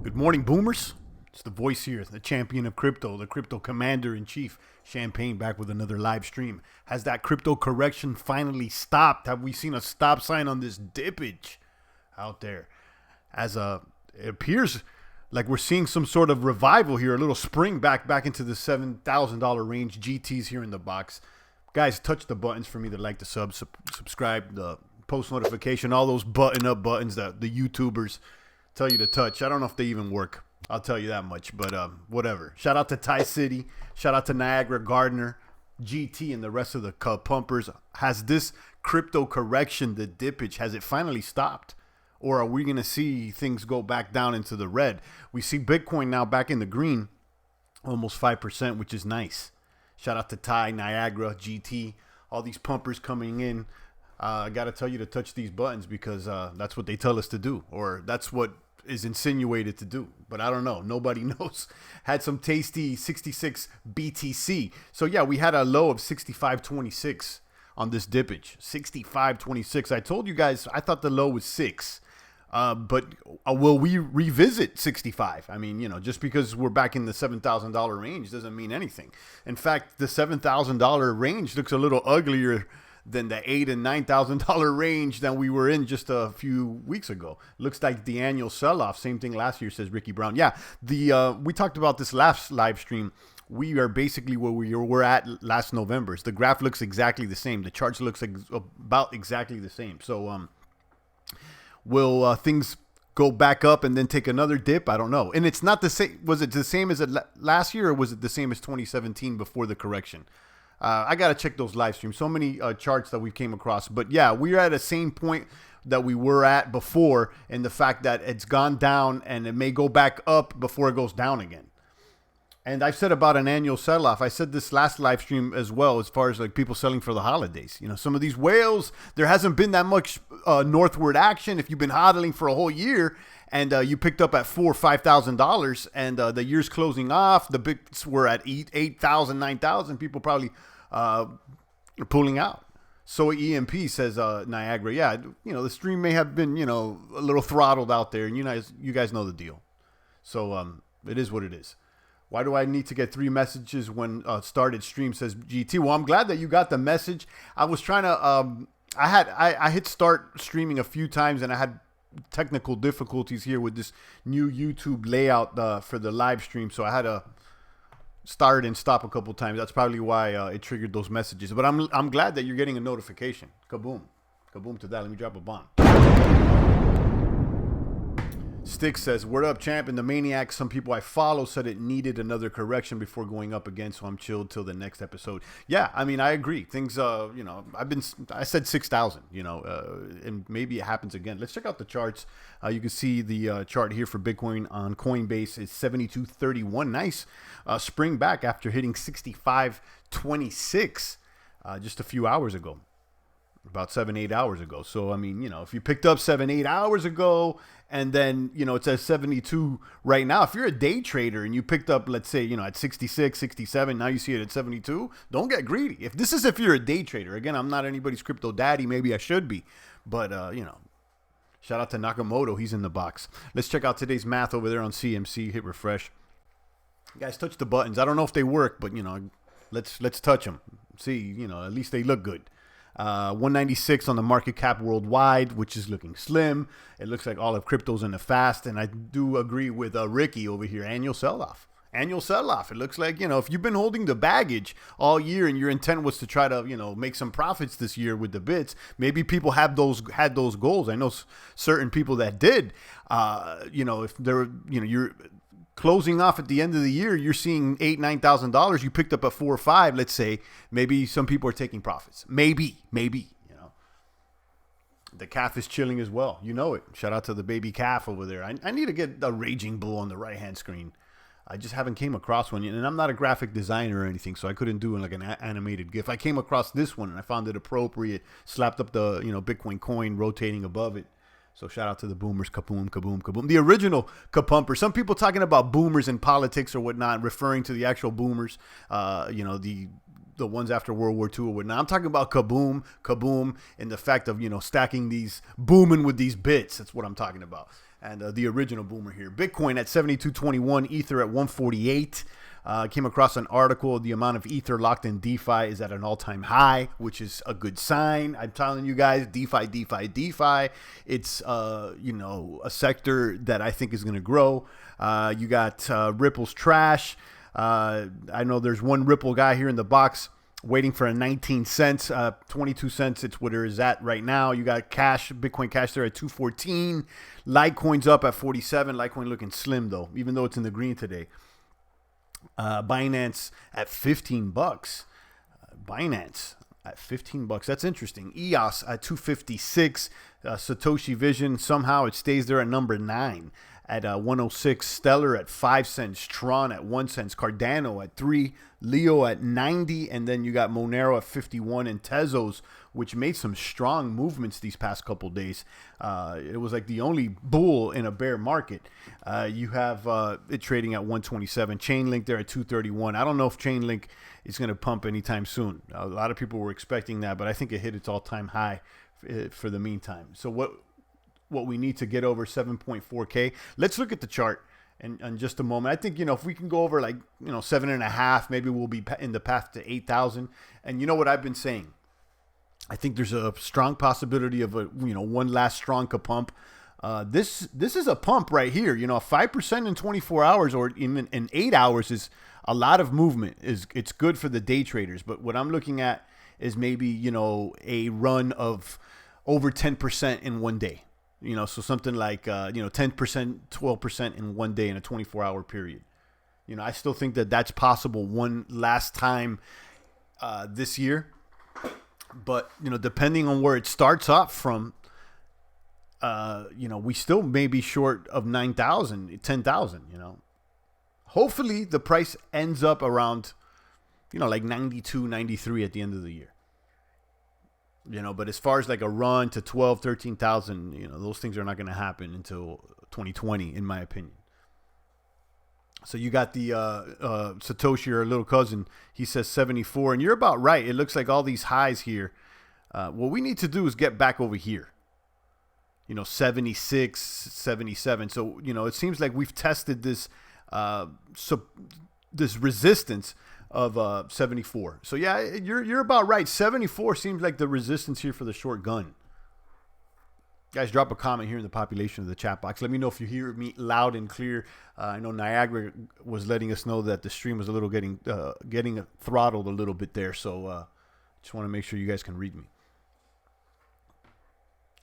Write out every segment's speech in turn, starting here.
Good morning, boomers. It's the voice here, the champion of crypto, the crypto commander-in-chief, Champagne, back with another live stream. Has that crypto correction finally stopped? Have we seen a stop sign on this dippage out there? It appears like we're seeing some sort of revival here, a little spring back into the $7,000 range. GT's here in the box. Guys, touch the buttons for me to like, the subscribe, the post notification, all those button-up buttons that the YouTubers tell you to touch. I don't know if they even work. I'll tell you that much, but whatever. Shout out to Thai City. Shout out to Niagara Gardner, GT, and the rest of the pumpers. Has this crypto correction, the dippage, has it finally stopped? Or are we going to see things go back down into the red? We see Bitcoin now back in the green, almost 5%, which is nice. Shout out to Thai, Niagara, GT, all these pumpers coming in. I got to tell you to touch these buttons because that's what they tell us to do, or that's what is insinuated to do, but I don't know. Nobody knows. Had some tasty 66 BTC. So yeah, we had a low of 65.26 on this dippage. 65.26. I told you guys I thought the low was 6. But will we revisit 65? I mean, you know, just because we're back in the $7,000 range doesn't mean anything. In fact, the $7,000 range looks a little uglier than the $8,000 and $9,000 range that we were in just a few weeks ago. Looks like the annual sell-off. Same thing last year, says Ricky Brown. Yeah, we talked about this last live stream. We are basically where we were at last November. The graph looks exactly the same. The charts looks like about exactly the same. So will things go back up and then take another dip? I don't know. And it's not the same. Was it the same as last year, or was it the same as 2017 before the correction? I got to check those live streams. So many charts that we came across. But yeah, we're at the same point that we were at before, and the fact that it's gone down and it may go back up before it goes down again. And I've said about an annual sell-off. I said this last live stream as well, as far as like people selling for the holidays. You know, some of these whales, there hasn't been that much northward action. If you've been hodling for a whole year and you picked up at $4,000 or $5,000 and the year's closing off, the bigs were at 8,000, 9,000, people probably are pulling out. So EMP says Niagara, yeah, you know, the stream may have been, you know, a little throttled out there, and you guys know the deal. So it is what it is. Why do I need to get 3 messages when started stream, says GT? Well, I'm glad that you got the message. I was trying to, I hit start streaming a few times, and I had technical difficulties here with this new YouTube layout for the live stream. So I had to start and stop a couple times. That's probably why it triggered those messages. But I'm glad that you're getting a notification. Kaboom. Kaboom to that. Let me drop a bomb. Stick says, word up, champ. And the Maniac, some people I follow said it needed another correction before going up again, so I'm chilled till the next episode. Yeah, I mean, I agree. Things, you know, I said 6,000, you know, and maybe it happens again. Let's check out the charts. You can see the chart here for Bitcoin on Coinbase is 72.31. Nice spring back after hitting 65.26 just a few hours ago. About 7-8 hours ago. So, I mean, you know, if you picked up 7-8 hours ago and then, you know, it's at 72 right now, if you're a day trader and you picked up, let's say, you know, at 66, 67, now you see it at 72, don't get greedy. If you're a day trader, again, I'm not anybody's crypto daddy. Maybe I should be, but, you know, shout out to Nakamoto. He's in the box. Let's check out today's math over there on CMC. Hit refresh. Guys, touch the buttons. I don't know if they work, but, you know, let's touch them. See, you know, at least they look good. 196 on the market cap worldwide, which is looking slim. It looks like all of crypto's in the fast, and I do agree with Ricky over here. Annual sell-off. Annual sell-off. It looks like, you know, if you've been holding the baggage all year and your intent was to try to, you know, make some profits this year with the bits, maybe people had those goals. I know certain people that did. You know, if they're, you know, you're closing off at the end of the year, you're seeing $8,000, $9,000. You picked up at 4 or 5, let's say. Maybe some people are taking profits. Maybe, you know. The calf is chilling as well. You know it. Shout out to the baby calf over there. I need to get a raging bull on the right-hand screen. I just haven't came across one yet. And I'm not a graphic designer or anything, so I couldn't do like an animated GIF. I came across this one, and I found it appropriate. Slapped up the, you know, Bitcoin coin rotating above it. So shout out to the boomers, kaboom, kaboom, kaboom. The original kapumper. Some people talking about boomers in politics or whatnot, referring to the actual boomers. You know, the the ones after World War II or whatnot. I'm talking about kaboom, and the fact of, stacking these, booming with these bits. That's what I'm talking about. And the original boomer here. Bitcoin at 72.21, Ether at 148. Came across an article. The amount of Ether locked in DeFi is at an all-time high, which is a good sign. I'm telling you guys, DeFi. It's, a sector that I think is going to grow. You got Ripple's trash. I know there's one Ripple guy here in the box waiting for a 19 cents, 22 cents. It's what it is at right now. You got cash, Bitcoin Cash there at 214. Litecoin's up at 47. Litecoin looking slim though, even though it's in the green today. Binance at $15. Binance at $15. That's interesting. EOS at 256. Satoshi Vision, somehow it stays there at number 9 at 106. Stellar at 5 cents. Tron at 1 cent. Cardano at 3. Leo at 90. And then you got Monero at 51. And Tezos, which made some strong movements these past couple days. It was like the only bull in a bear market. You have it trading at 127. Chainlink there at 231. I don't know if Chainlink is going to pump anytime soon. A lot of people were expecting that, but I think it hit its all-time high for the meantime. So what we need to get over 7.4K. Let's look at the chart in just a moment. I think, if we can go over 7.5, maybe we'll be in the path to 8,000. And you know what I've been saying? I think there's a strong possibility of one last strong pump. This is a pump right here. 5% in 24 hours or even in 8 hours is a lot of movement. It's good for the day traders. But what I'm looking at is maybe, a run of over 10% in one day. So something like, 10%, 12% in one day in a 24-hour period. I still think that that's possible one last time this year. But, depending on where it starts off from, we still may be short of 9,000, 10,000, Hopefully the price ends up around, like 92, 93 at the end of the year. But as far as like a run to 12, 13,000, those things are not going to happen until 2020, in my opinion. So you got the Satoshi, or little cousin, he says 74, and you're about right. It looks like all these highs here. What we need to do is get back over here. 76, 77. So, it seems like we've tested this this resistance of 74. So yeah, you're about right. 74 seems like the resistance here for the short gun. Guys, drop a comment here in the population of the chat box. Let me know if you hear me loud and clear. I know Niagara was letting us know that the stream was a little getting throttled a little bit there. So just want to make sure you guys can read me.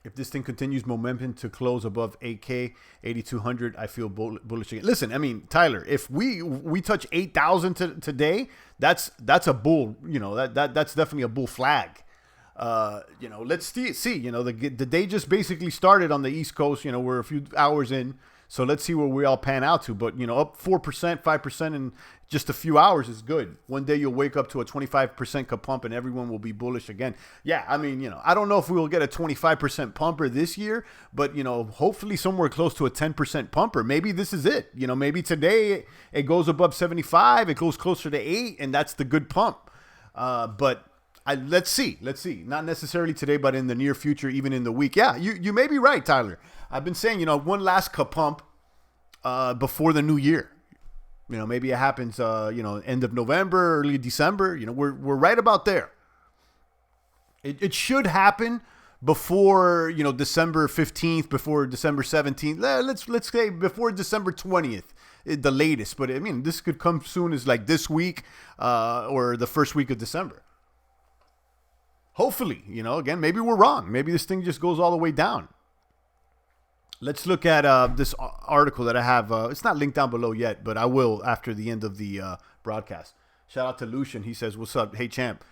If this thing continues momentum to close above 8K, 8,200, I feel bullish again. Listen, I mean, Tyler, if we touch 8,000 today, that's a bull. That's definitely a bull flag. Let's see. The day just basically started on the East Coast. We're a few hours in, so let's see where we all pan out to. But up 4%, 5% in just a few hours is good. One day you'll wake up to a 25% pump, and everyone will be bullish again. Yeah, I mean, I don't know if we will get a 25% pumper this year, but hopefully somewhere close to a 10% pumper. Maybe this is it. Maybe today it goes above 75, it goes closer to 8, and that's the good pump. But let's see. Not necessarily today, but in the near future, even in the week. Yeah, you may be right, Tyler. I've been saying, one last pump before the new year. Maybe it happens, end of November, early December. We're right about there. It should happen before, December 15th, before December 17th. Let's say before December 20th, the latest. But I mean, this could come soon as like this week or the first week of December. Hopefully, again, maybe we're wrong. Maybe this thing just goes all the way down. Let's look at this article that I have. It's not linked down below yet, but I will after the end of the broadcast. Shout out to Lucian. He says, what's up? Hey, champ.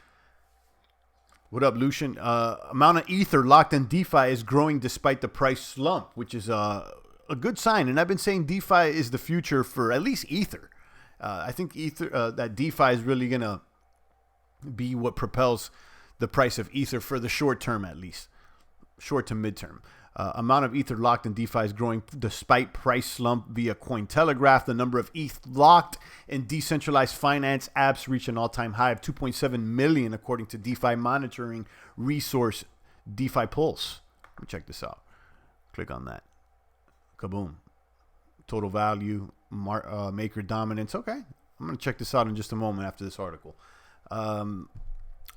What up, Lucian? Amount of Ether locked in DeFi is growing despite the price slump, which is a good sign. And I've been saying DeFi is the future for at least Ether. I think that DeFi is really going to be what propels the price of Ether for the short term, at least. Short to midterm. Amount of Ether locked in DeFi is growing despite price slump via Cointelegraph. The number of ETH locked in decentralized finance apps reached an all-time high of 2.7 million, according to DeFi monitoring resource DeFi Pulse. Let me check this out. Click on that. Kaboom. Total value, maker dominance. Okay. I'm going to check this out in just a moment after this article.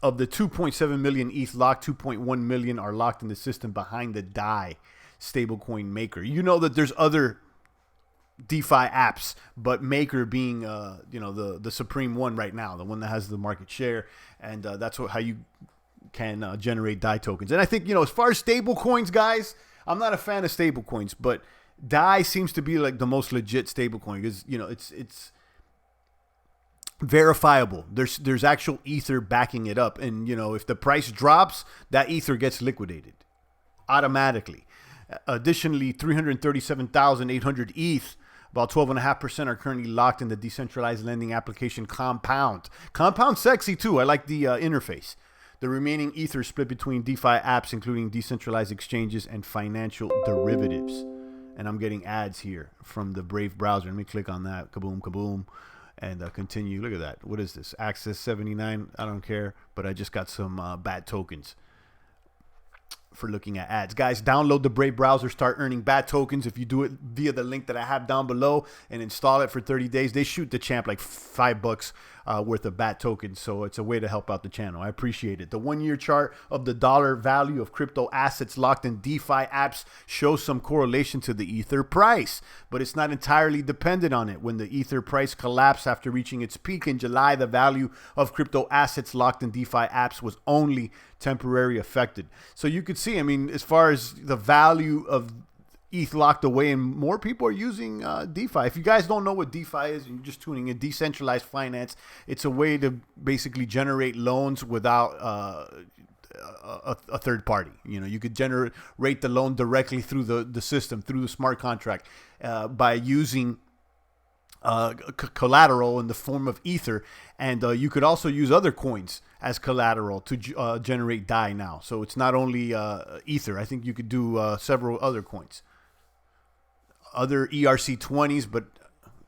Of the 2.7 million ETH locked, 2.1 million are locked in the system behind the DAI stablecoin Maker. You know that there's other DeFi apps, but Maker being the supreme one right now, the one that has the market share, and that's how you can generate DAI tokens. And I think, as far as stablecoins, guys, I'm not a fan of stablecoins, but DAI seems to be like the most legit stablecoin because it's verifiable. There's actual Ether backing it up, and if the price drops, that Ether gets liquidated automatically. Additionally, 337,800 ETH, about 12.5%, are currently locked in the decentralized lending application Compound. Compound sexy too. I like the interface. The remaining Ether is split between DeFi apps, including decentralized exchanges and financial derivatives. And I'm getting ads here from the Brave browser. Let me click on that. Kaboom, kaboom. And continue. Look at that. What is this? Access 79. I don't care. But I just got some bad tokens for looking at ads. Guys, download the Brave browser. Start earning bad tokens. If you do it via the link that I have down below and install it for 30 days, they shoot the champ like $5 worth of BAT tokens. So it's a way to help out the channel. I appreciate it. The 1-year chart of the dollar value of crypto assets locked in DeFi apps shows some correlation to the Ether price, but it's not entirely dependent on it. When the Ether price collapsed after reaching its peak in July, the value of crypto assets locked in DeFi apps was only temporarily affected. So you could see, as far as the value of ETH locked away, and more people are using DeFi. If you guys don't know what DeFi is, and you're just tuning in, decentralized finance, it's a way to basically generate loans without a third party. You could generate the loan directly through the system, through the smart contract, by using collateral in the form of Ether, and you could also use other coins as collateral to generate DAI now. So it's not only Ether. I think you could do several other coins, other ERC20s, but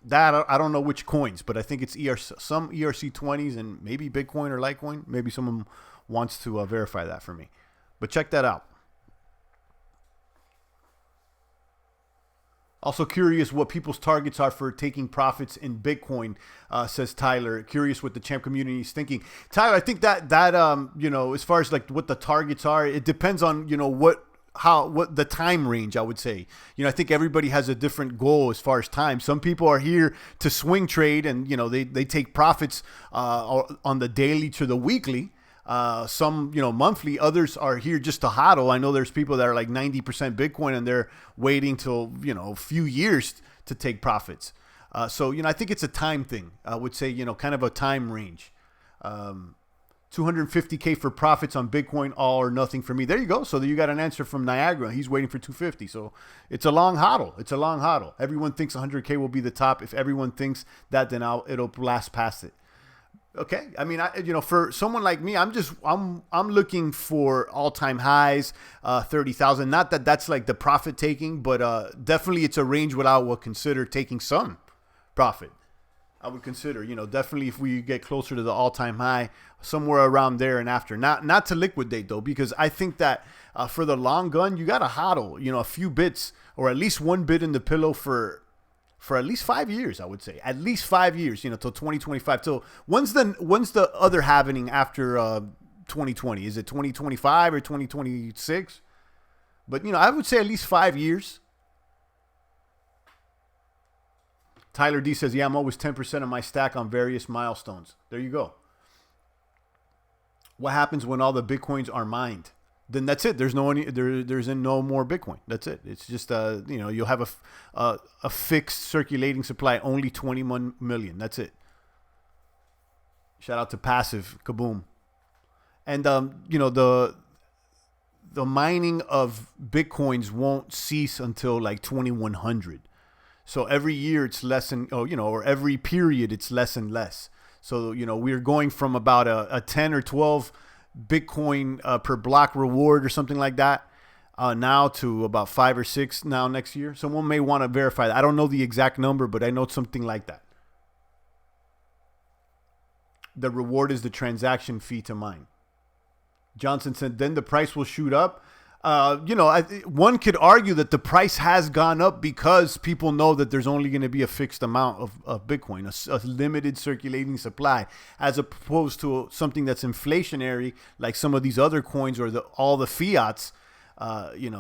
that I don't know which coins, but I think it's some ERC20s and maybe Bitcoin or Litecoin. Maybe someone wants to verify that for me, but check that out. Also curious what people's targets are for taking profits in Bitcoin, says Tyler. Curious what the champ community is thinking. Tyler, I think that as far as like what the targets are, it depends on what the time range. I would say, I think everybody has a different goal as far as time. Some people are here to swing trade, and they take profits on the daily to the weekly. Some, monthly. Others are here just to hodl. I know there's people that are like 90% Bitcoin and they're waiting till, a few years to take profits. So, I think it's a time thing. I would say, kind of a time range. 250K for profits on Bitcoin, all or nothing for me. There you go. So you got an answer from Niagara. He's waiting for 250. So it's a long hodl. It's a long hodl. Everyone thinks 100K will be the top. If everyone thinks that, then it'll blast past it. Okay. For someone like me, I'm looking for all-time highs, 30,000. Not that that's like the profit taking, but definitely it's a range what I would consider taking some profit. I would consider, definitely if we get closer to the all-time high, somewhere around there and after. Not to liquidate though, because I think that for the long gun, you got to hodl, a few bits or at least one bit in the pillow for at least 5 years, I would say. At least 5 years, till 2025. Till when's the other halving after 2020? Is it 2025 or 2026? But, I would say at least 5 years. Tyler D says, yeah, I'm always 10% of my stack on various milestones. There you go. What happens when all the Bitcoins are mined? Then that's it. There's no more Bitcoin. That's it. It's just you'll have a fixed circulating supply, only 21 million. That's it. Shout out to Passive, kaboom. And the mining of Bitcoins won't cease until like 2100. So every year it's less and or every period it's less and less. So we're going from about a 10 or 12 Bitcoin per block reward or something like that now to about 5 or 6 now next year. Someone may want to verify that. I don't know the exact number, but I know it's something like that. The reward is the transaction fee to mine. Johnson said, then the price will shoot up. One could argue that the price has gone up because people know that there's only going to be a fixed amount of Bitcoin, a limited circulating supply, as opposed to something that's inflationary, like some of these other coins or all the fiats. That's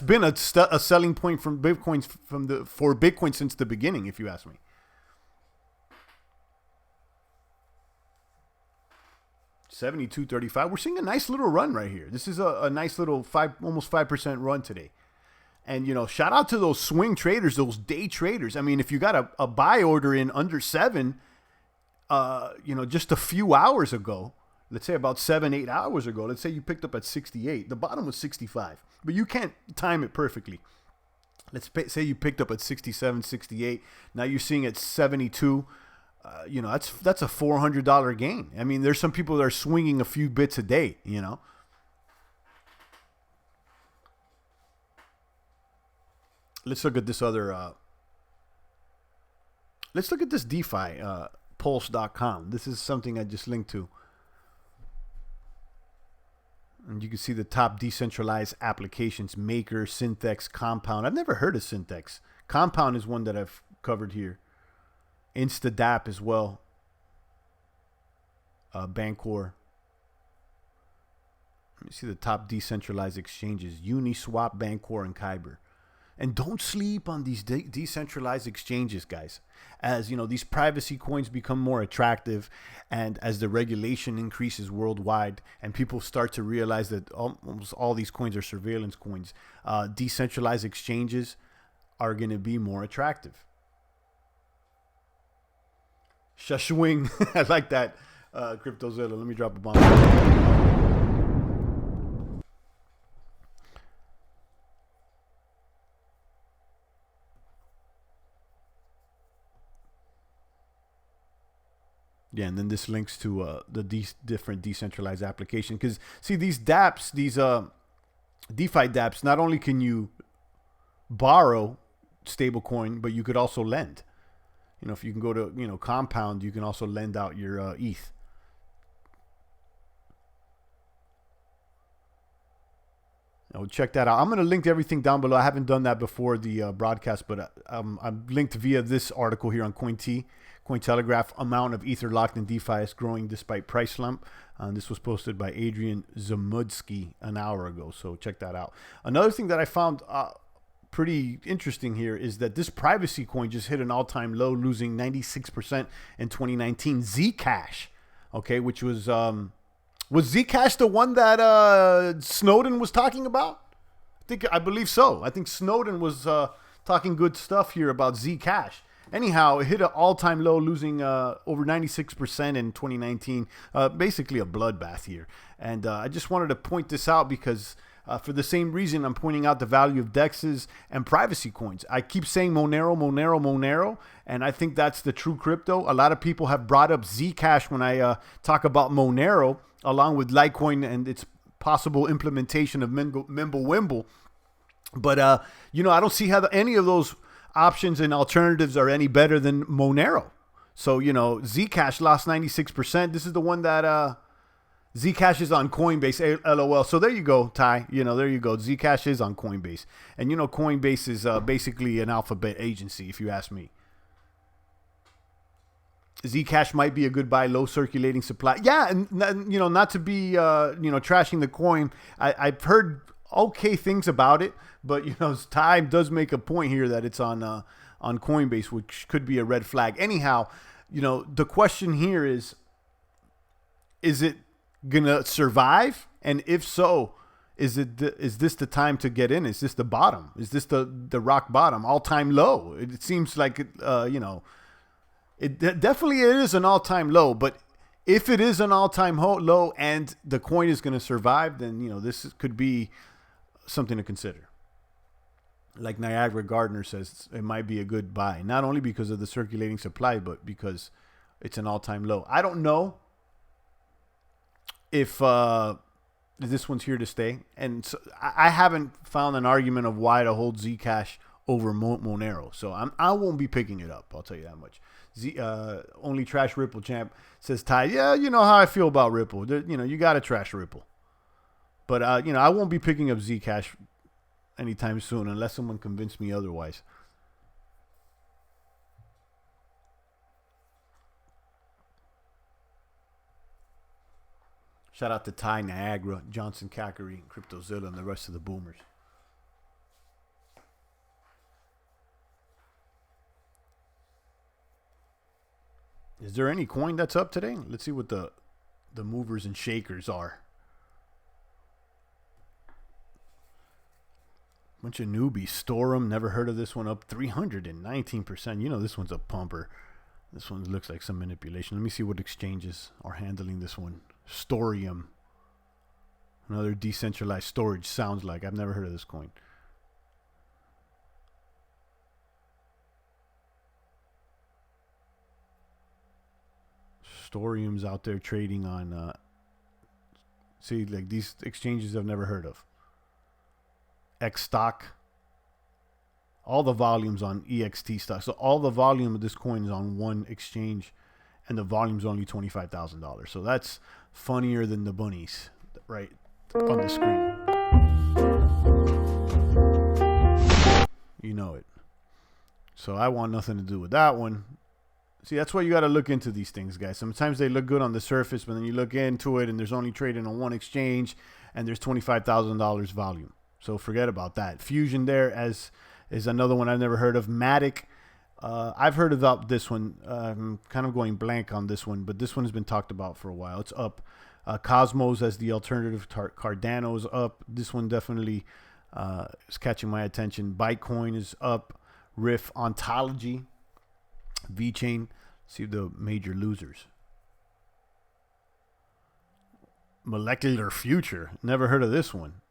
been a selling point for Bitcoin since the beginning, if you ask me. 72.35. We're seeing a nice little run right here. This is a nice little almost 5% run today. And, shout out to those swing traders, those day traders. I mean, if you got a buy order in under 7, just a few hours ago, let's say about 7-8 hours ago, let's say you picked up at 68. The bottom was 65, but you can't time it perfectly. Let's say you picked up at 67, 68. Now you're seeing at 72. That's a $400 gain. I mean, there's some people that are swinging a few bits a day, Let's look at this other, let's look at this DeFi, pulse.com. This is something I just linked to. And you can see the top decentralized applications: Maker, Synthex, Compound. I've never heard of Synthex. Compound is one that I've covered here. InstaDApp as well. Bancor. Let me see the top decentralized exchanges: Uniswap, Bancor, and Kyber. And don't sleep on these decentralized exchanges, guys. As these privacy coins become more attractive, and as the regulation increases worldwide, and people start to realize that almost all these coins are surveillance coins, decentralized exchanges are going to be more attractive. Shashwing. I like that. CryptoZilla. Let me drop a bomb. Yeah, and then this links to the different decentralized application. Because, see, these dApps, these DeFi dApps, not only can you borrow stablecoin, but you could also lend. If you can go to, Compound, you can also lend out your ETH. Check that out. I'm going to link everything down below. I haven't done that before the broadcast, but I'm linked via this article here on Cointelegraph. Amount of Ether locked in DeFi is growing despite price slump. This was posted by Adrian Zamudsky an hour ago, so check that out. Another thing that I found pretty interesting here is that this privacy coin just hit an all-time low, losing 96% in 2019. Zcash, okay, which was Zcash the one that Snowden was talking about? I believe so. I think Snowden was talking good stuff here about Zcash. Anyhow, it hit an all-time low, losing over 96% in 2019. Basically a bloodbath here. And I just wanted to point this out because for the same reason I'm pointing out the value of DEXs and privacy coins. I keep saying Monero, and I think that's the true crypto. A lot of people have brought up Zcash when I talk about Monero, along with Litecoin and its possible implementation of Mimblewimble. But, I don't see how any of those options and alternatives are any better than Monero. So, Zcash lost 96%. This is the one that Zcash is on Coinbase, LOL. So there you go, Ty. There you go. Zcash is on Coinbase. And, Coinbase is basically an alphabet agency, if you ask me. Zcash might be a good buy, low circulating supply. Yeah, and not to be trashing the coin. I've heard okay things about it, but Ty does make a point here that it's on Coinbase, which could be a red flag. Anyhow, the question here is it gonna survive? And if so, is this the time to get in? Is this the bottom? Is this the rock bottom, all-time low? It seems like it definitely is an all-time low, but if it is an all-time low and the coin is going to survive, then this could be something to consider. Like Niagara Gardner says, it might be a good buy, not only because of the circulating supply, but because it's an all-time low. I don't know if this one's here to stay. And so I haven't found an argument of why to hold Zcash over Monero. So I won't be picking it up. I'll tell you that much. Only trash Ripple champ says Ty. Yeah, you know how I feel about Ripple. You got to trash Ripple. But I won't be picking up Zcash anytime soon unless someone convinced me otherwise. Shout out to Ty, Niagara, Johnson Cackery, CryptoZilla, and the rest of the boomers. Is there any coin that's up today? Let's see what the movers and shakers are. Bunch of newbies. Store'em, never heard of this one, up 319%. You know this one's a pumper. This one looks like some manipulation. Let me see what exchanges are handling this one. Storium. Another decentralized storage sounds like. I've never heard of this coin. Storium's out there trading on see, like these exchanges I've never heard of. X stock. All the volumes on EXT stock. So all the volume of this coin is on one exchange, and the volume's only $25,000. So that's funnier than the bunnies right on the screen. You know it. So I want nothing to do with that one. See, that's why you got to look into these things, guys. Sometimes they look good on the surface, but then you look into it and there's only trading on one exchange and there's $25,000 volume. So forget about that. Fusion there is another one I've never heard of. Matic. I've heard about this one. I'm kind of going blank on this one, but this one has been talked about for a while. It's up. Cosmos as the alternative. Cardano is up. This one definitely is catching my attention. Bitcoin is up. Riff. Ontology. VeChain. See the major losers. Molecular Future. Never heard of this one.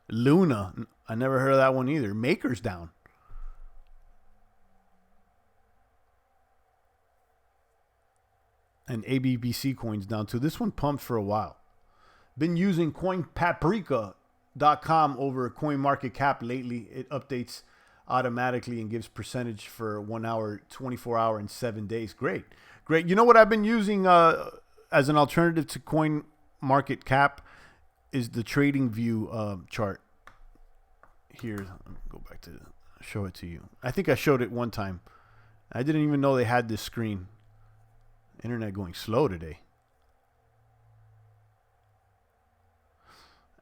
Luna. I never heard of that one either. Maker's down. And ABBC coins down too. This one pumped for a while. Been using coinpaprika.com over CoinMarketCap lately. It updates automatically and gives percentage for 1 hour, 24 hour, and 7 days. Great. You know what I've been using as an alternative to CoinMarketCap is the TradingView chart. Here, let me go back to show it to you. I think I showed it one time. I didn't even know they had this screen. Internet going slow today.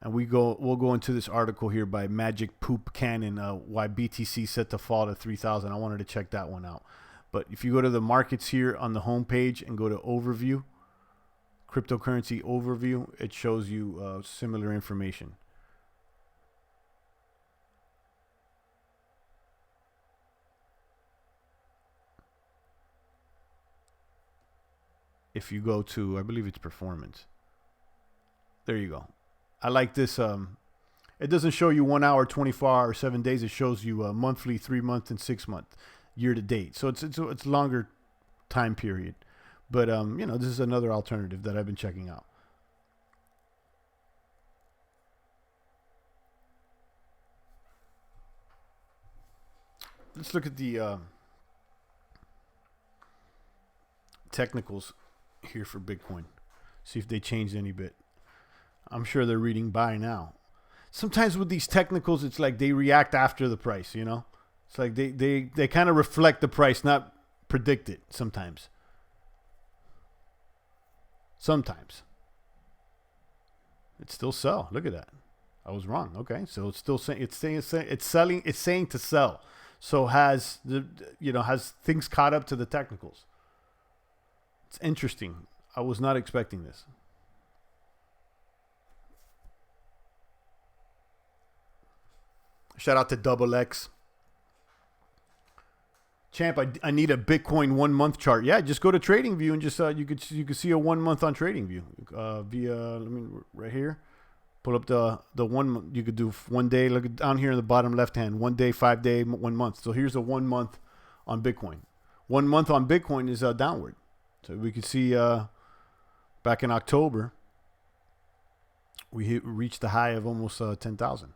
And we'll go into this article here by Magic Poop Cannon, why BTC set to fall to 3,000. I wanted to check that one out. But if you go to the markets here on the home page and go to overview, cryptocurrency overview, it shows you similar information. If you go to, I believe it's performance. There you go. I like this. It doesn't show you 1 hour, 24 hours, 7 days. It shows you monthly, 3 month, and 6 month, year to date. So it's longer time period. But this is another alternative that I've been checking out. Let's look at the technicals here for Bitcoin. See if they changed any bit. I'm sure they're reading buy now. Sometimes with these technicals, it's like they react after the price, you know? It's like they kind of reflect the price, not predict it sometimes. Sometimes. It still sell. Look at that. I was wrong. Okay. So it's still saying it's selling, it's saying to sell. So has things caught up to the technicals. It's interesting. I was not expecting this. Shout out to Double X. Champ, I need a Bitcoin 1 month chart. Yeah, just go to TradingView and just you could see a 1 month on TradingView via right here. Pull up the 1 month. You could do 1 day. Look at down here in the bottom left hand. 1 day, 5 day, 1 month. So here's a 1 month on Bitcoin. 1 month on Bitcoin is downward. So we could see back in October We reached the high of almost 10,000.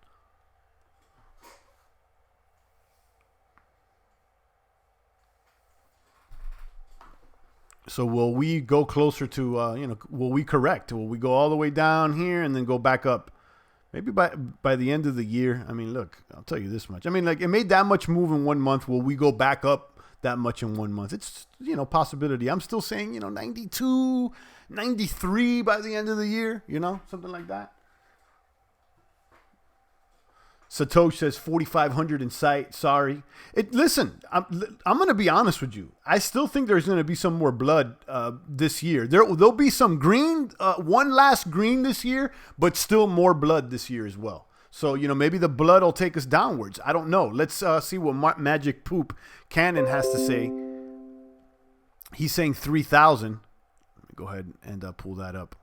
So will we go closer to, will we correct? Will we go all the way down here and then go back up? Maybe by the end of the year. I mean, look, I'll tell you this much. I mean, like, it made that much move in 1 month. Will we go back up that much in 1 month? It's, possibility. I'm still saying, 92, 93 by the end of the year, something like that. Satoshi says 4,500 in sight. Sorry. Listen, I'm going to be honest with you. I still think there's going to be some more blood this year. There'll be some green, one last green this year, but still more blood this year as well. So, maybe the blood will take us downwards. I don't know. Let's see what Magic Poop Cannon has to say. He's saying 3,000. Let me go ahead and pull that up.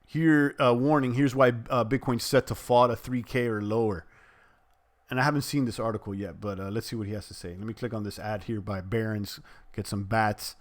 Here, warning, here's why Bitcoin's set to fall to 3K or lower. And I haven't seen this article yet, but let's see what he has to say. Let me click on this ad here by Barron's, get some bats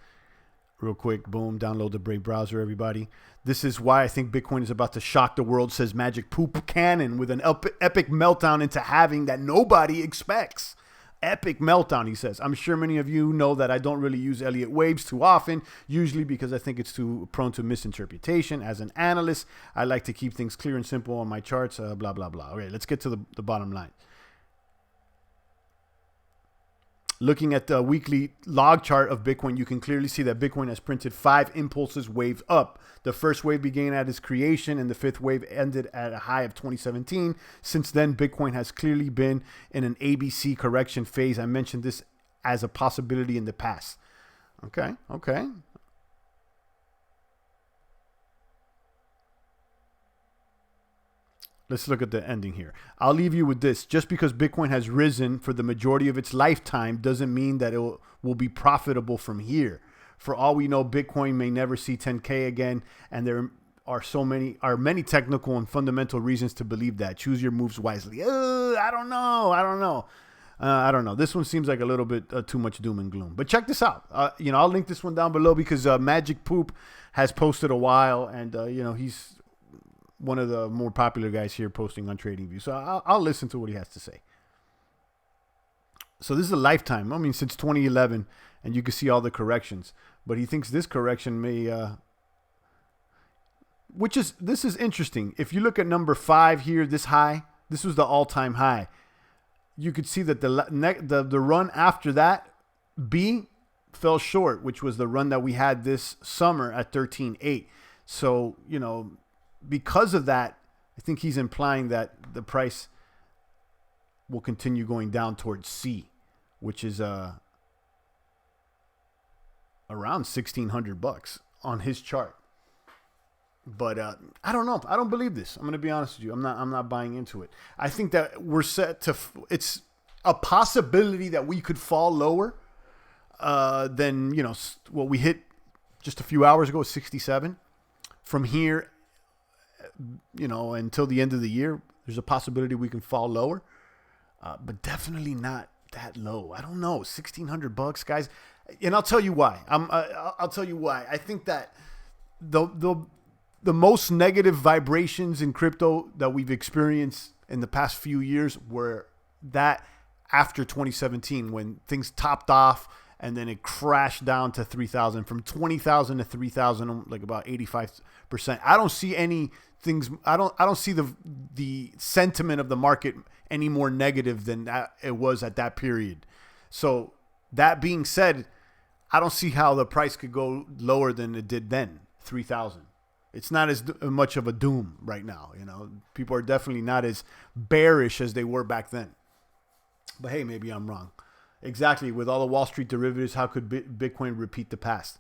real quick. Boom, download the Brave browser, everybody. This is why I think Bitcoin is about to shock the world, says Magic Poop Cannon, with an epic meltdown into halving that nobody expects. Epic meltdown, he says. I'm sure many of you know that I don't really use Elliott waves too often, usually because I think it's too prone to misinterpretation. As an analyst, I like to keep things clear and simple on my charts, blah, blah, blah. Okay, let's get to the bottom line. Looking at the weekly log chart of Bitcoin, you can clearly see that Bitcoin has printed 5 impulses waves up. The first wave began at its creation, and the 5th wave ended at a high of 2017. Since then, Bitcoin has clearly been in an ABC correction phase. I mentioned this as a possibility in the past. Okay. Let's look at the ending here. I'll leave you with this. Just because Bitcoin has risen for the majority of its lifetime doesn't mean that it will be profitable from here. For all we know, Bitcoin may never see 10K again, and there are many technical and fundamental reasons to believe that. Choose your moves wisely. I don't know. This one seems like a little bit too much doom and gloom. But check this out. I'll link this one down below because Magic Poop has posted a while, and he's one of the more popular guys here posting on TradingView. So I'll listen to what he has to say. So this is a lifetime. I mean, since 2011, and you can see all the corrections. But he thinks this correction may, this is interesting. If you look at number 5 here, this high, this was the all-time high. You could see that the run after that, B, fell short, which was the run that we had this summer at 13.8. So, because of that, I think he's implying that the price will continue going down towards C, which is around $1,600 on his chart. But I don't know. I don't believe this. I'm going to be honest with you. I'm not buying into it. I think that we're set to. It's a possibility that we could fall lower than what we hit just a few hours ago, 67. From here, until the end of the year, there's a possibility we can fall lower, but definitely not that low. I don't know, $1,600, guys. And I'll tell you why. I'll tell you why. I think that the most negative vibrations in crypto that we've experienced in the past few years were that after 2017, when things topped off and then it crashed down to 3,000, from 20,000 to 3,000, like about 85%. I don't see any things. I don't see the sentiment of the market any more negative than that it was at that period. So that being said, I don't see how the price could go lower than it did then, 3,000. It's not as much of a doom right now. People are definitely not as bearish as they were back then. But hey, maybe I'm wrong. Exactly. With all the Wall Street derivatives, how could Bitcoin repeat the past?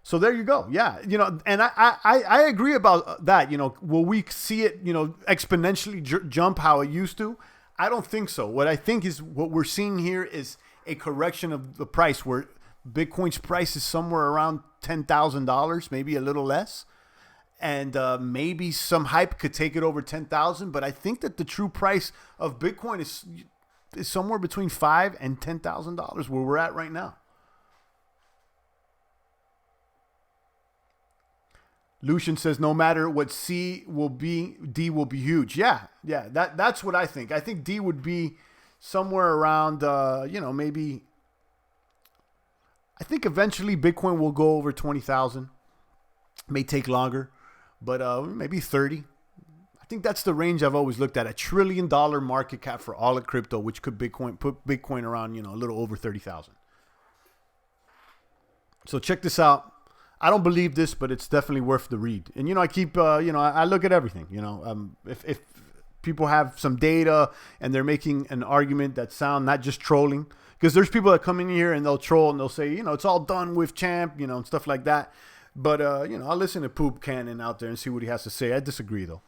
So there you go. Yeah. And I agree about that. Will we see it, exponentially jump how it used to? I don't think so. What I think is what we're seeing here is a correction of the price, where Bitcoin's price is somewhere around $10,000, maybe a little less. And maybe some hype could take it over 10,000. But I think that the true price of Bitcoin is somewhere between $5,000 and $10,000, where we're at right now. Lucian says no matter what C will be, D will be huge. Yeah, that's what I think. I think D would be somewhere around, maybe. I think eventually Bitcoin will go over 20,000. May take longer, but maybe 30. I think that's the range I've always looked at. $1 trillion market cap for all of crypto, which could put Bitcoin around, a little over 30,000. So check this out. I don't believe this, but it's definitely worth the read. And, I keep, I look at everything, if people have some data and they're making an argument that sound not just trolling, because there's people that come in here and they'll troll and they'll say, it's all done with Champ, and stuff like that. But, I'll listen to Poop Cannon out there and see what he has to say. I disagree, though.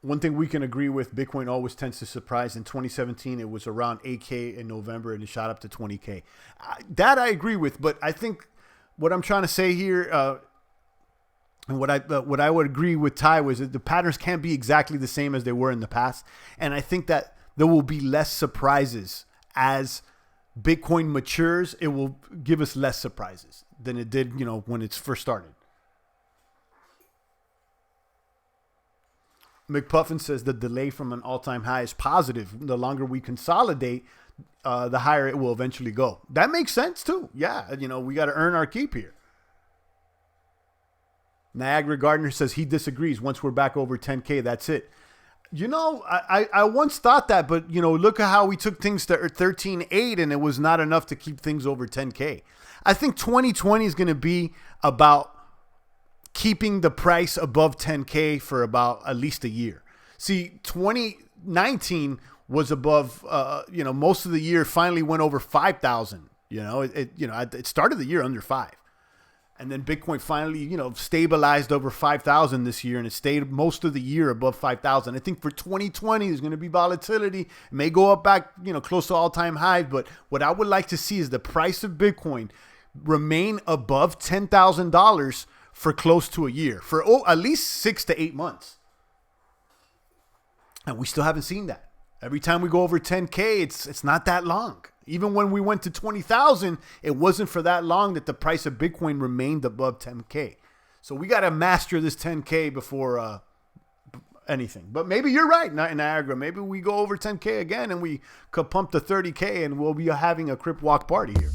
One thing we can agree with, Bitcoin always tends to surprise. In 2017, it was around 8K in November, and it shot up to 20K. That I agree with, but I think what I'm trying to say here, and what I would agree with Ty, was that the patterns can't be exactly the same as they were in the past. And I think that there will be less surprises as Bitcoin matures. It will give us less surprises than it did, when it's first started. McPuffin says the delay from an all-time high is positive. The longer we consolidate, the higher it will eventually go. That makes sense too. Yeah, we got to earn our keep here. Niagara Gardner says he disagrees. Once we're back over 10K, that's it. I once thought that, but, look at how we took things to 13.8 and it was not enough to keep things over 10K. I think 2020 is going to be about keeping the price above 10K for about at least a year. See, 2019 was above, most of the year finally went over 5,000. It started the year under 5. And then Bitcoin finally, stabilized over 5,000 this year, and it stayed most of the year above 5,000. I think for 2020, there's going to be volatility. It may go up back, close to all-time highs. But what I would like to see is the price of Bitcoin remain above $10,000 for close to a year, for at least 6 to 8 months. And we still haven't seen that. Every time we go over 10K, it's not that long. Even when we went to 20,000, it wasn't for that long that the price of Bitcoin remained above 10K. So we got to master this 10K before anything. But maybe you're right, Niagara. Maybe we go over 10K again and we could pump to 30K and we'll be having a Crip Walk party here.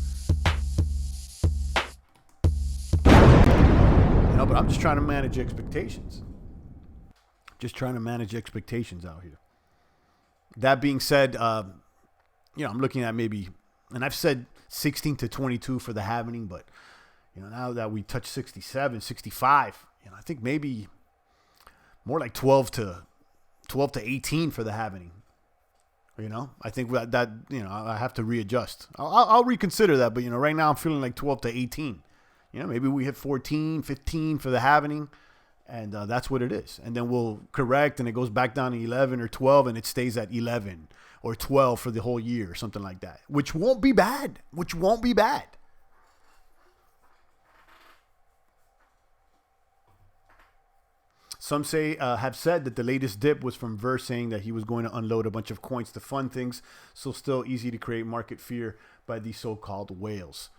But I'm just trying to manage expectations. Just trying to manage expectations out here. That being said, I'm looking at maybe, and I've said 16 to 22 for the halvening, but, now that we touch 67, 65, I think maybe more like 12 to 18 for the halvening. I think that I have to readjust. I'll reconsider that, but, right now I'm feeling like 12 to 18. Maybe we hit 14, 15 for the halvening, and that's what it is. And then we'll correct, and it goes back down to 11 or 12, and it stays at 11 or 12 for the whole year or something like that, which won't be bad. Some have said that the latest dip was from Verse saying that he was going to unload a bunch of coins to fund things, so still easy to create market fear by these so-called whales.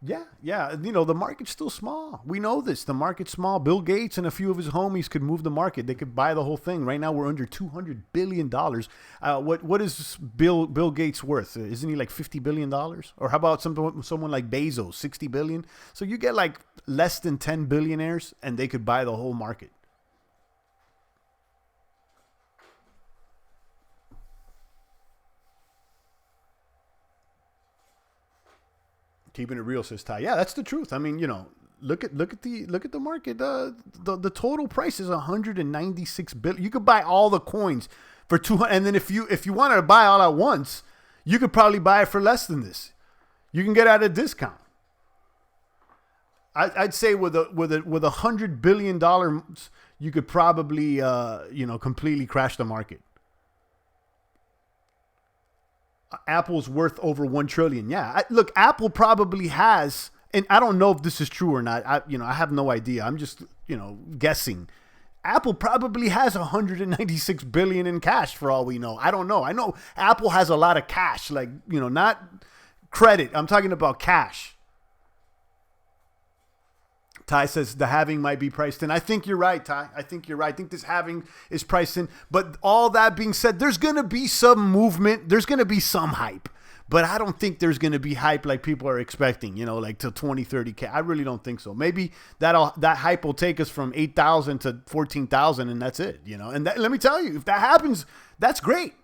Yeah. The market's still small. We know this. The market's small. Bill Gates and a few of his homies could move the market. They could buy the whole thing. Right now, we're under $200 billion. What is Bill Gates worth? Isn't he like $50 billion? Or how about someone like Bezos, $60 billion? So you get like less than 10 billionaires, and they could buy the whole market. Keeping it real, says Ty. Yeah, that's the truth. I mean, look at the market. The total price is 196 billion. You could buy all the coins for 200, and then if you wanted to buy all at once, you could probably buy it for less than this. You can get at a discount. I'd say with $100 billion, you could probably completely crash the market. Apple's worth over 1 trillion. Yeah. Look, Apple probably has, and I don't know if this is true or not. I have no idea. I'm just, guessing. Apple probably has 196 billion in cash for all we know. I don't know. I know Apple has a lot of cash, like, you know, not credit. I'm talking about cash. Ty says the halving might be priced in. I think you're right, Ty. I think you're right. I think this halving is priced in. But all that being said, there's going to be some movement. There's going to be some hype. But I don't think there's going to be hype like people are expecting, you know, like to 20, 30K. I really don't think so. Maybe that hype will take us from 8,000 to 14,000 and that's it, you know. And let me tell you, if that happens, that's great.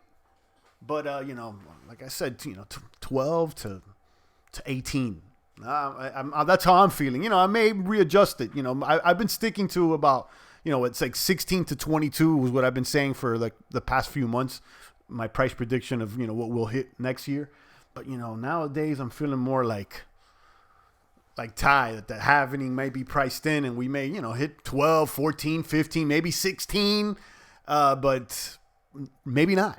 But, you know, like I said, you know, 12 to 18. That's how I'm feeling. You know, I may readjust it. You know, I've been sticking to about, you know, it's like 16 to 22 was what I've been saying for like the past few months. My price prediction of, you know, what we'll hit next year. But, you know, nowadays I'm feeling more like Ty, that the halving might be priced in and we may, you know, hit 12, 14, 15, maybe 16, but maybe not.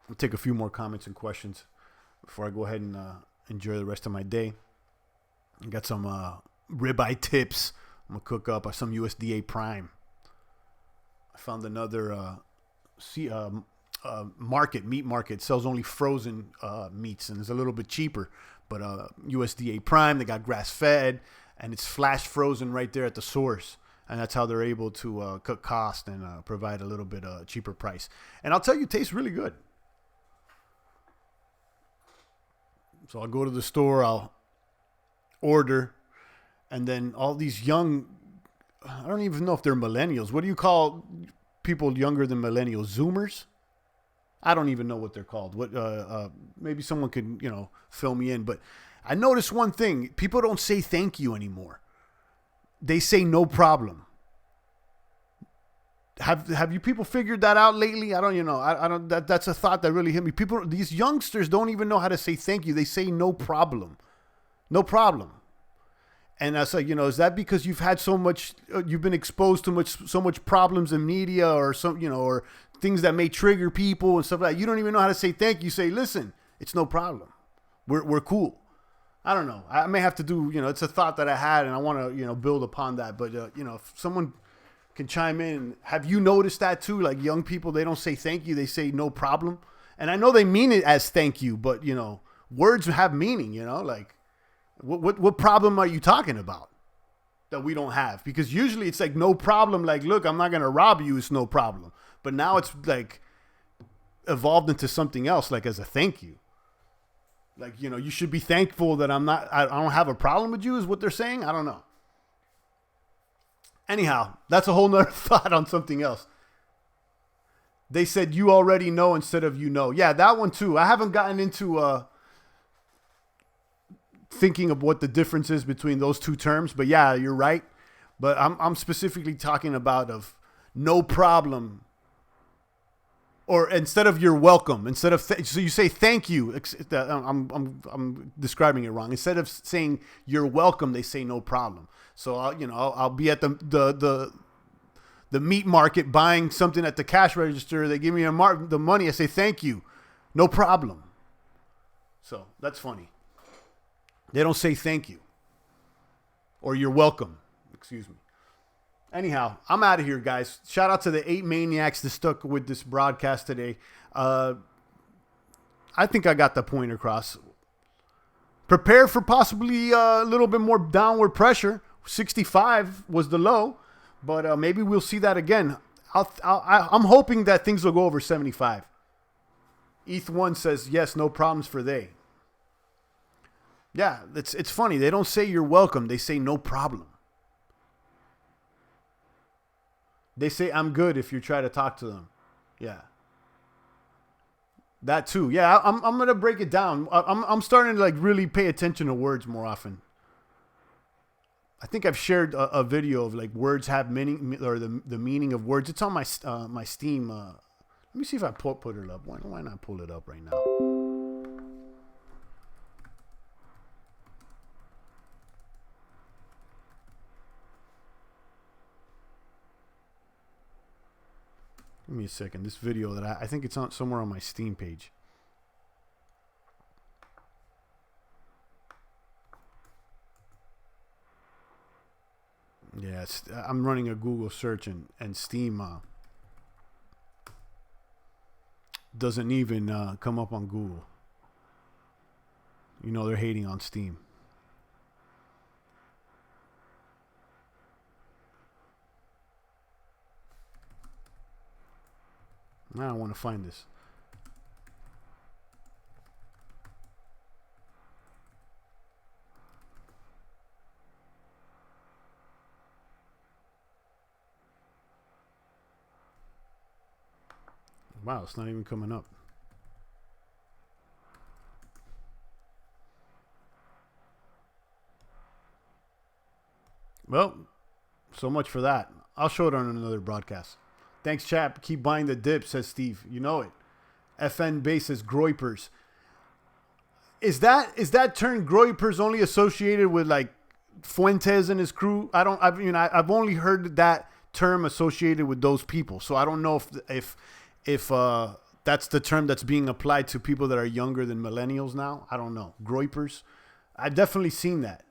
I'll take a few more comments and questions before I go ahead and enjoy the rest of my day. I got some ribeye tips. I'm going to cook up some USDA Prime. I found another meat market. Sells only frozen meats and it's a little bit cheaper. But USDA Prime, they got grass-fed and it's flash frozen right there at the source. And that's how they're able to cut cost and provide a little bit cheaper price. And I'll tell you, it tastes really good. So I'll go to the store, I'll order, and then all these young, I don't even know if they're millennials. What do you call people younger than millennials? Zoomers? I don't even know what they're called. Maybe someone could, you know, fill me in. But I noticed one thing. People don't say thank you anymore. They say no problem. Have you people figured that out lately? I don't, you know, I don't, that's a thought that really hit me. These youngsters don't even know how to say thank you. They say no problem. No problem. And I was like, you know, is that because you've had so much, you've been exposed to so much problems in media or some, you know, or things that may trigger people and stuff like that. You don't even know how to say thank you. You say, listen, it's no problem. We're cool. I don't know. I may have to do, you know, it's a thought that I had and I want to, you know, build upon that. But, you know, if someone can chime in. Have you noticed that too? Like young people, they don't say thank you. They say no problem. And I know they mean it as thank you, but you know, words have meaning, you know, like what problem are you talking about that we don't have? Because usually it's like no problem. Like, look, I'm not going to rob you. It's no problem. But now it's like evolved into something else, like as a thank you. Like, you know, you should be thankful that I don't have a problem with you is what they're saying. I don't know. Anyhow, that's a whole nother thought on something else. They said you already know instead of you know. Yeah, that one too. I haven't gotten into thinking of what the difference is between those two terms. But yeah, you're right. But I'm specifically talking about of no problem. Or instead of you're welcome. Instead of so you say thank you. I'm describing it wrong. Instead of saying you're welcome, they say no problem. So I'll be at the meat market buying something at the cash register. They give me the money. I say thank you, no problem. So that's funny. They don't say thank you or you're welcome. Excuse me. Anyhow, I'm out of here, guys. Shout out to the 8 maniacs that stuck with this broadcast today. I think I got the point across. Prepare for possibly a little bit more downward pressure. 65 was the low, but maybe we'll see that again. I'm hoping that things will go over 75. ETH1 says, yes, no problems for they. Yeah, it's funny. They don't say you're welcome. They say no problem. They say I'm good if you try to talk to them. Yeah. That too. Yeah, I'm going to break it down. I'm starting to like really pay attention to words more often. I think I've shared a video of like words have meaning or the meaning of words. It's on my my Steam. Let me see if I put it up. Why not pull it up right now? Give me a second. This video that I think it's on somewhere on my Steam page. Yes, I'm running a Google search and Steam doesn't even come up on Google. You know they're hating on Steam. Now I want to find this. Wow, it's not even coming up. Well, so much for that. I'll show it on another broadcast. Thanks, chap. Keep buying the dip, says Steve. You know it. FN base says groypers. Is that term groypers only associated with like Fuentes and his crew? I've only heard that term associated with those people. So I don't know if that's the term that's being applied to people that are younger than millennials now. I don't know. Groypers. I've definitely seen that.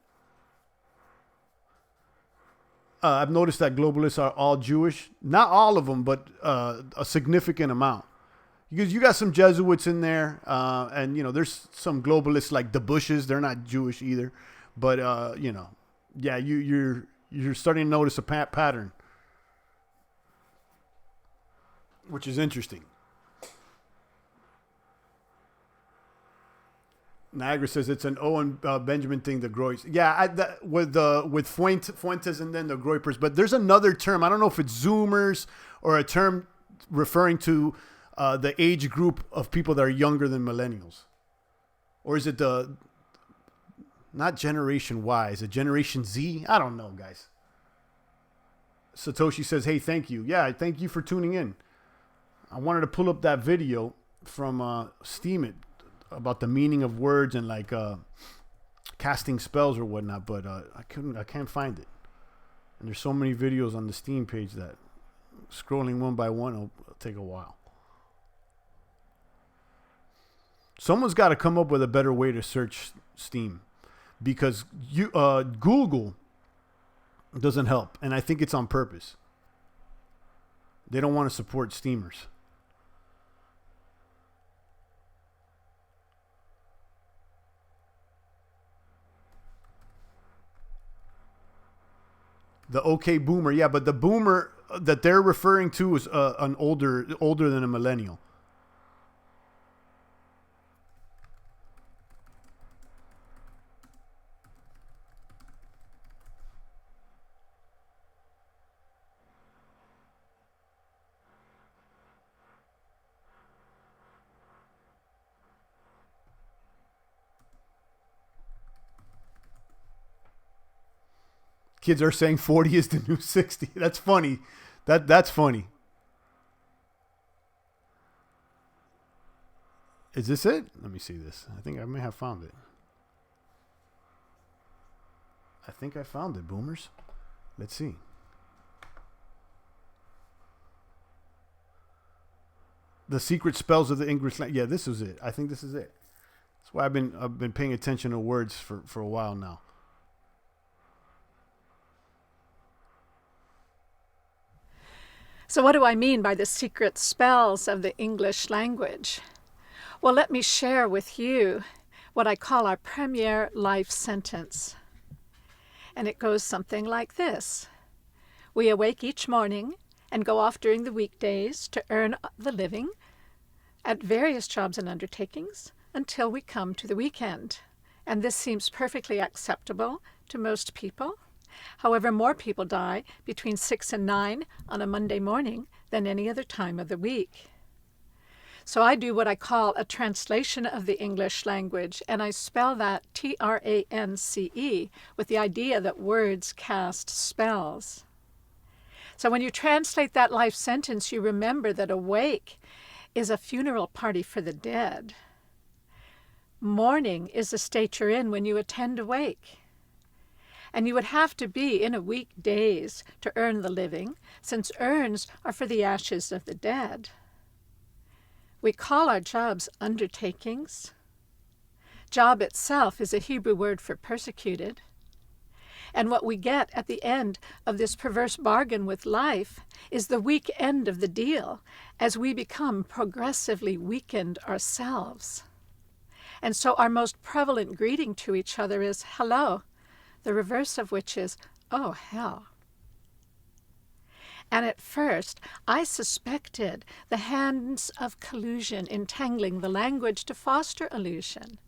I've noticed that globalists are all Jewish. Not all of them, but a significant amount. Because you got some Jesuits in there, and there's some globalists like the Bushes. They're not Jewish either, but yeah, you're starting to notice a pattern, which is interesting. Niagara says it's an Owen Benjamin thing, the Groys. Yeah, with Fuentes and then the Groypers. But there's another term. I don't know if it's Zoomers or a term referring to the age group of people that are younger than millennials. Or is it not Generation Y, is it Generation Z? I don't know, guys. Satoshi says, hey, thank you. Yeah, thank you for tuning in. I wanted to pull up that video from Steam It about the meaning of words and like casting spells or whatnot, but I can't find it. And there's so many videos on the Steam page that scrolling one by one will take a while. Someone's got to come up with a better way to search Steam, because Google doesn't help, and I think it's on purpose. They don't want to support Steamers. The OK boomer, yeah, but the boomer that they're referring to is an older than a millennial. Kids are saying 40 is the new 60. That's funny. That's funny. Is this it? Let me see this. I think I may have found it. I think I found it, boomers. Let's see. The secret spells of the English language. Yeah, this is it. I think this is it. That's why I've been paying attention to words for a while now. So what do I mean by the secret spells of the English language? Well, let me share with you what I call our premier life sentence. And it goes something like this. We awake each morning and go off during the weekdays to earn the living at various jobs and undertakings until we come to the weekend. And this seems perfectly acceptable to most people. However, more people die between 6 and 9 on a Monday morning than any other time of the week. So I do what I call a translation of the English language, and I spell that Trance with the idea that words cast spells. So when you translate that life sentence, you remember that awake is a funeral party for the dead. Mourning is the state you're in when you attend a wake. And you would have to be in a weekdays to earn the living, since urns are for the ashes of the dead. We call our jobs undertakings. Job itself is a Hebrew word for persecuted. And what we get at the end of this perverse bargain with life is the weak end of the deal as we become progressively weakened ourselves. And so our most prevalent greeting to each other is hello, the reverse of which is, oh, hell. And at first, I suspected the hands of collusion entangling the language to foster illusion.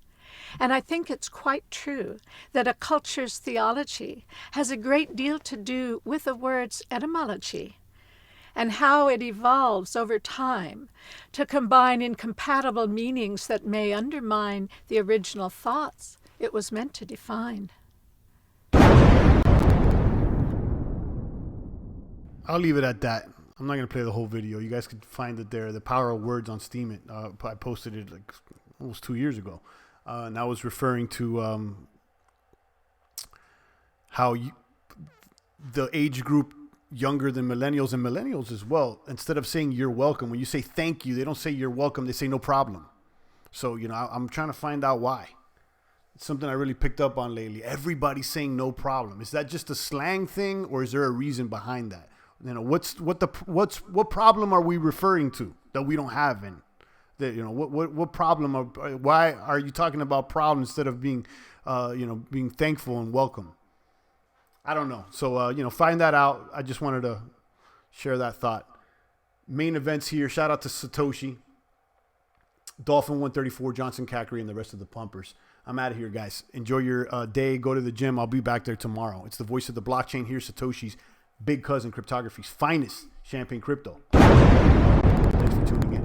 And I think it's quite true that a culture's theology has a great deal to do with the word's etymology and how it evolves over time to combine incompatible meanings that may undermine the original thoughts it was meant to define. I'll leave it at that. I'm not going to play the whole video. You guys could find it there. The Power of Words on Steam. I posted it like almost 2 years ago. And I was referring to how the age group younger than millennials and millennials as well, instead of saying you're welcome, when you say thank you, they don't say you're welcome. They say no problem. So, I'm trying to find out why. It's something I really picked up on lately. Everybody's saying no problem. Is that just a slang thing, or is there a reason behind that? What problem are we referring to that we don't have in? That what problem? Why are you talking about problem instead of being thankful and welcome? I don't know. So find that out. I just wanted to share that thought. Main events here. Shout out to Satoshi, Dolphin 134, Johnson Cackery, and the rest of the pumpers. I'm out of here, guys. Enjoy your day. Go to the gym. I'll be back there tomorrow. It's the voice of the blockchain here, Satoshi's big cousin, cryptography's finest, Champagne Crypto. Thanks for tuning in.